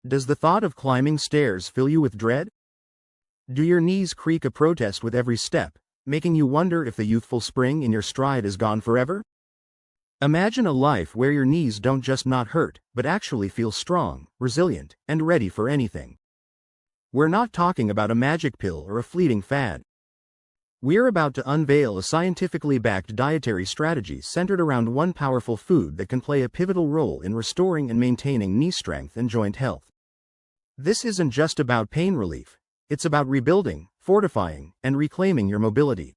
Does the thought of climbing stairs fill you with dread? Do your knees creak a protest with every step, making you wonder if the youthful spring in your stride is gone forever? Imagine a life where your knees don't just not hurt, but actually feel strong, resilient, and ready for anything. We're not talking about a magic pill or a fleeting fad. We're about to unveil a scientifically backed dietary strategy centered around one powerful food that can play a pivotal role in restoring and maintaining knee strength and joint health. This isn't just about pain relief, it's about rebuilding, fortifying, and reclaiming your mobility.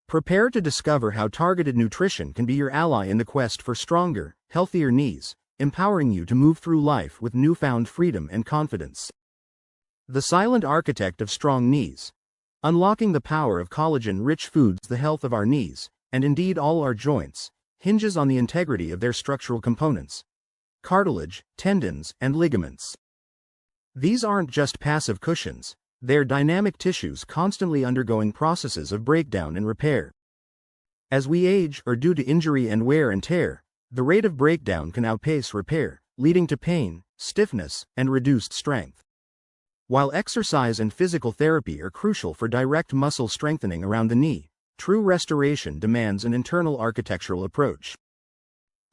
Prepare to discover how targeted nutrition can be your ally in the quest for stronger, healthier knees, empowering you to move through life with newfound freedom and confidence. The silent architect of strong knees. Unlocking the power of collagen-rich foods. The health of our knees, and indeed all our joints, hinges on the integrity of their structural components: cartilage, tendons, and ligaments. These aren't just passive cushions, they're dynamic tissues constantly undergoing processes of breakdown and repair. As we age or due to injury and wear and tear, the rate of breakdown can outpace repair, leading to pain, stiffness, and reduced strength. While exercise and physical therapy are crucial for direct muscle strengthening around the knee, true restoration demands an internal architectural approach.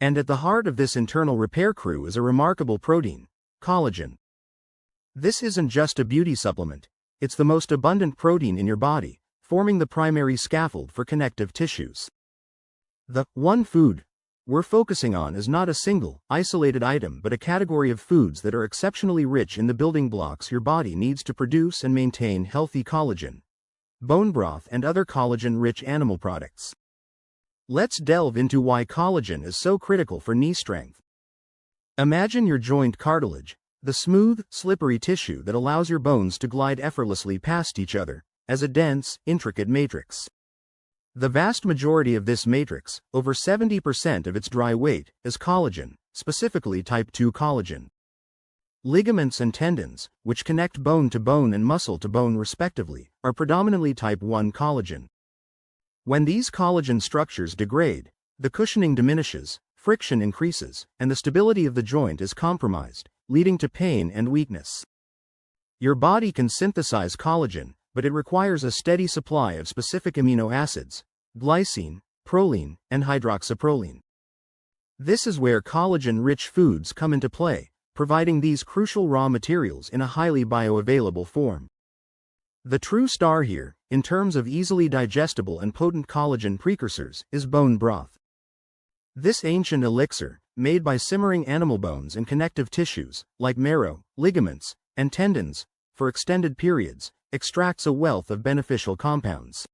And at the heart of this internal repair crew is a remarkable protein: collagen. This isn't just a beauty supplement, it's the most abundant protein in your body, forming the primary scaffold for connective tissues. The one food we're focusing on is not a single, isolated item but a category of foods that are exceptionally rich in the building blocks your body needs to produce and maintain healthy collagen: bone broth and other collagen-rich animal products. Let's delve into why collagen is so critical for knee strength. Imagine your joint cartilage, the smooth, slippery tissue that allows your bones to glide effortlessly past each other, as a dense, intricate matrix. The vast majority of this matrix, over 70% of its dry weight, is collagen, specifically type 2 collagen. Ligaments and tendons, which connect bone to bone and muscle to bone respectively, are predominantly type 1 collagen. When these collagen structures degrade, the cushioning diminishes, friction increases, and the stability of the joint is compromised, leading to pain and weakness. Your body can synthesize collagen, but it requires a steady supply of specific amino acids: glycine, proline, and hydroxyproline. This is where collagen-rich foods come into play, providing these crucial raw materials in a highly bioavailable form. The true star here, in terms of easily digestible and potent collagen precursors, is bone broth. This ancient elixir, made by simmering animal bones and connective tissues, like marrow, ligaments, and tendons, for extended periods, extracts a wealth of beneficial compounds.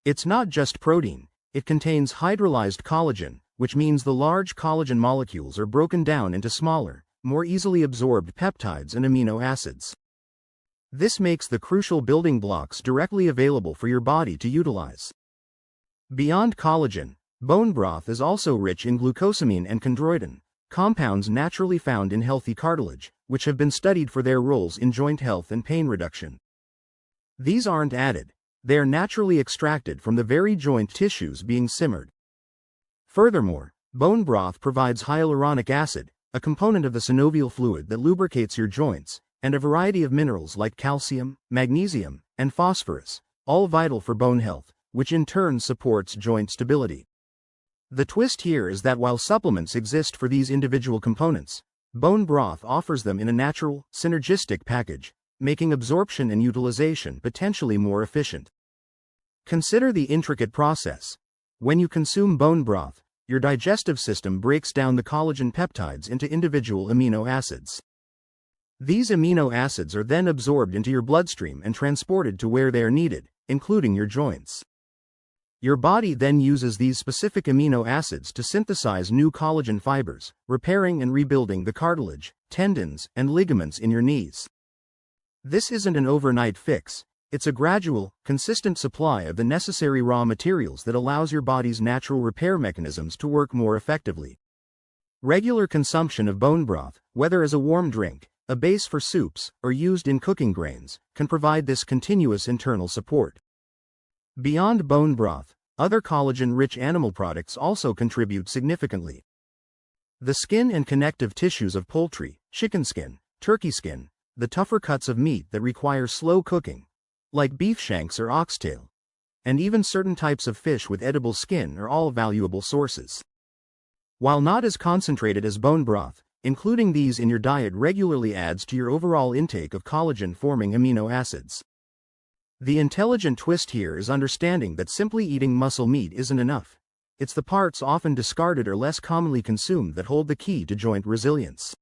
It's not just protein, it contains hydrolyzed collagen, which means the large collagen molecules are broken down into smaller, more easily absorbed peptides and amino acids. This makes the crucial building blocks directly available for your body to utilize. Beyond collagen, bone broth is also rich in glucosamine and chondroitin, compounds naturally found in healthy cartilage, which have been studied for their roles in joint health and pain reduction. These aren't added, they are naturally extracted from the very joint tissues being simmered. Furthermore, bone broth provides hyaluronic acid, a component of the synovial fluid that lubricates your joints, and a variety of minerals like calcium, magnesium, and phosphorus, all vital for bone health, which in turn supports joint stability. The twist here is that while supplements exist for these individual components, bone broth offers them in a natural, synergistic package, making absorption and utilization potentially more efficient. Consider the intricate process. When you consume bone broth, your digestive system breaks down the collagen peptides into individual amino acids. These amino acids are then absorbed into your bloodstream and transported to where they are needed, including your joints. Your body then uses these specific amino acids to synthesize new collagen fibers, repairing and rebuilding the cartilage, tendons, and ligaments in your knees. This isn't an overnight fix, it's a gradual, consistent supply of the necessary raw materials that allows your body's natural repair mechanisms to work more effectively. Regular consumption of bone broth, whether as a warm drink, a base for soups, or used in cooking grains, can provide this continuous internal support. Beyond bone broth, other collagen-rich animal products also contribute significantly. The skin and connective tissues of poultry, chicken skin, turkey skin, the tougher cuts of meat that require slow cooking, like beef shanks or oxtail, and even certain types of fish with edible skin are all valuable sources. While not as concentrated as bone broth, including these in your diet regularly adds to your overall intake of collagen-forming amino acids. The intelligent twist here is understanding that simply eating muscle meat isn't enough. It's the parts often discarded or less commonly consumed that hold the key to joint resilience.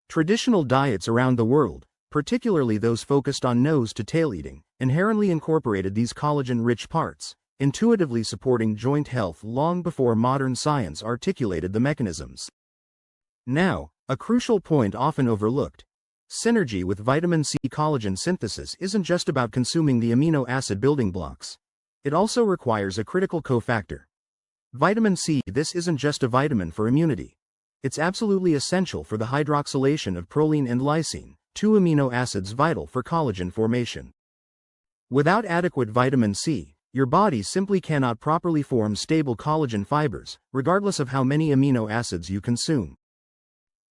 Traditional diets around the world, particularly those focused on nose-to-tail eating, inherently incorporated these collagen-rich parts, intuitively supporting joint health long before modern science articulated the mechanisms. Now, a crucial point often overlooked. Synergy with vitamin C. Collagen synthesis isn't just about consuming the amino acid building blocks. It also requires a critical cofactor. Vitamin C. This isn't just a vitamin for immunity. It's absolutely essential for the hydroxylation of proline and lysine, two amino acids vital for collagen formation. Without adequate vitamin C, your body simply cannot properly form stable collagen fibers, regardless of how many amino acids you consume.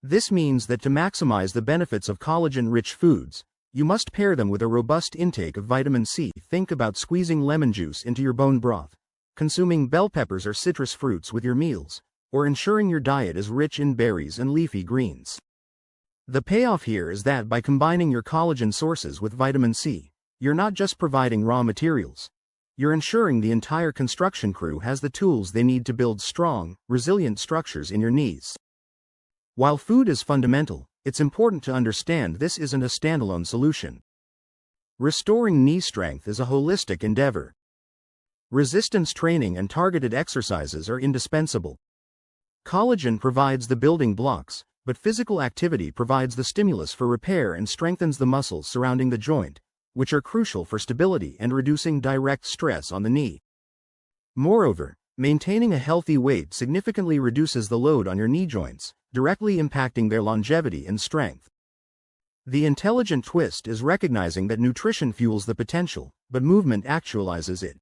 This means that to maximize the benefits of collagen-rich foods, you must pair them with a robust intake of vitamin C. Think about squeezing lemon juice into your bone broth, consuming bell peppers or citrus fruits with your meals, or ensuring your diet is rich in berries and leafy greens. The payoff here is that by combining your collagen sources with vitamin C, you're not just providing raw materials. You're ensuring the entire construction crew has the tools they need to build strong, resilient structures in your knees. While food is fundamental, it's important to understand this isn't a standalone solution. Restoring knee strength is a holistic endeavor. Resistance training and targeted exercises are indispensable. Collagen provides the building blocks, but physical activity provides the stimulus for repair and strengthens the muscles surrounding the joint, which are crucial for stability and reducing direct stress on the knee. Moreover, maintaining a healthy weight significantly reduces the load on your knee joints, directly impacting their longevity and strength. The intelligent twist is recognizing that nutrition fuels the potential, but movement actualizes it.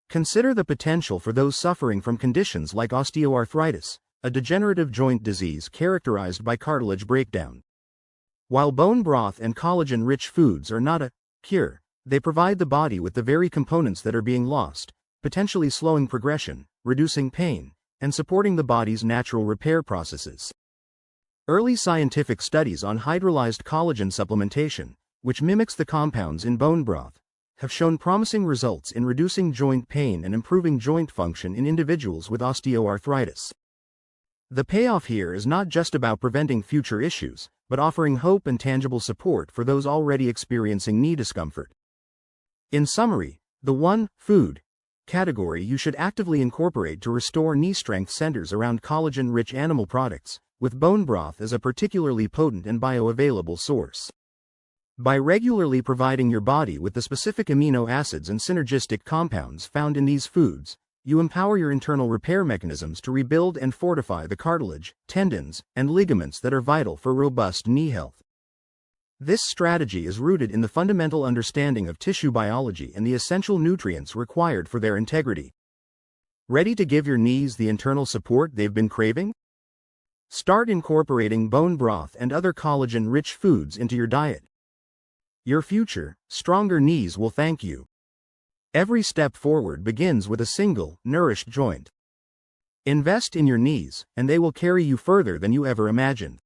Consider the potential for those suffering from conditions like osteoarthritis, a degenerative joint disease characterized by cartilage breakdown. While bone broth and collagen-rich foods are not a cure, they provide the body with the very components that are being lost, potentially slowing progression, reducing pain, and supporting the body's natural repair processes. Early scientific studies on hydrolyzed collagen supplementation, which mimics the compounds in bone broth, have shown promising results in reducing joint pain and improving joint function in individuals with osteoarthritis. The payoff here is not just about preventing future issues, but offering hope and tangible support for those already experiencing knee discomfort. In summary, the one food category you should actively incorporate to restore knee strength centers around collagen-rich animal products, with bone broth as a particularly potent and bioavailable source. By regularly providing your body with the specific amino acids and synergistic compounds found in these foods, you empower your internal repair mechanisms to rebuild and fortify the cartilage, tendons, and ligaments that are vital for robust knee health. This strategy is rooted in the fundamental understanding of tissue biology and the essential nutrients required for their integrity. Ready to give your knees the internal support they've been craving? Start incorporating bone broth and other collagen-rich foods into your diet. Your future, stronger knees will thank you. Every step forward begins with a single, nourished joint. Invest in your knees, and they will carry you further than you ever imagined.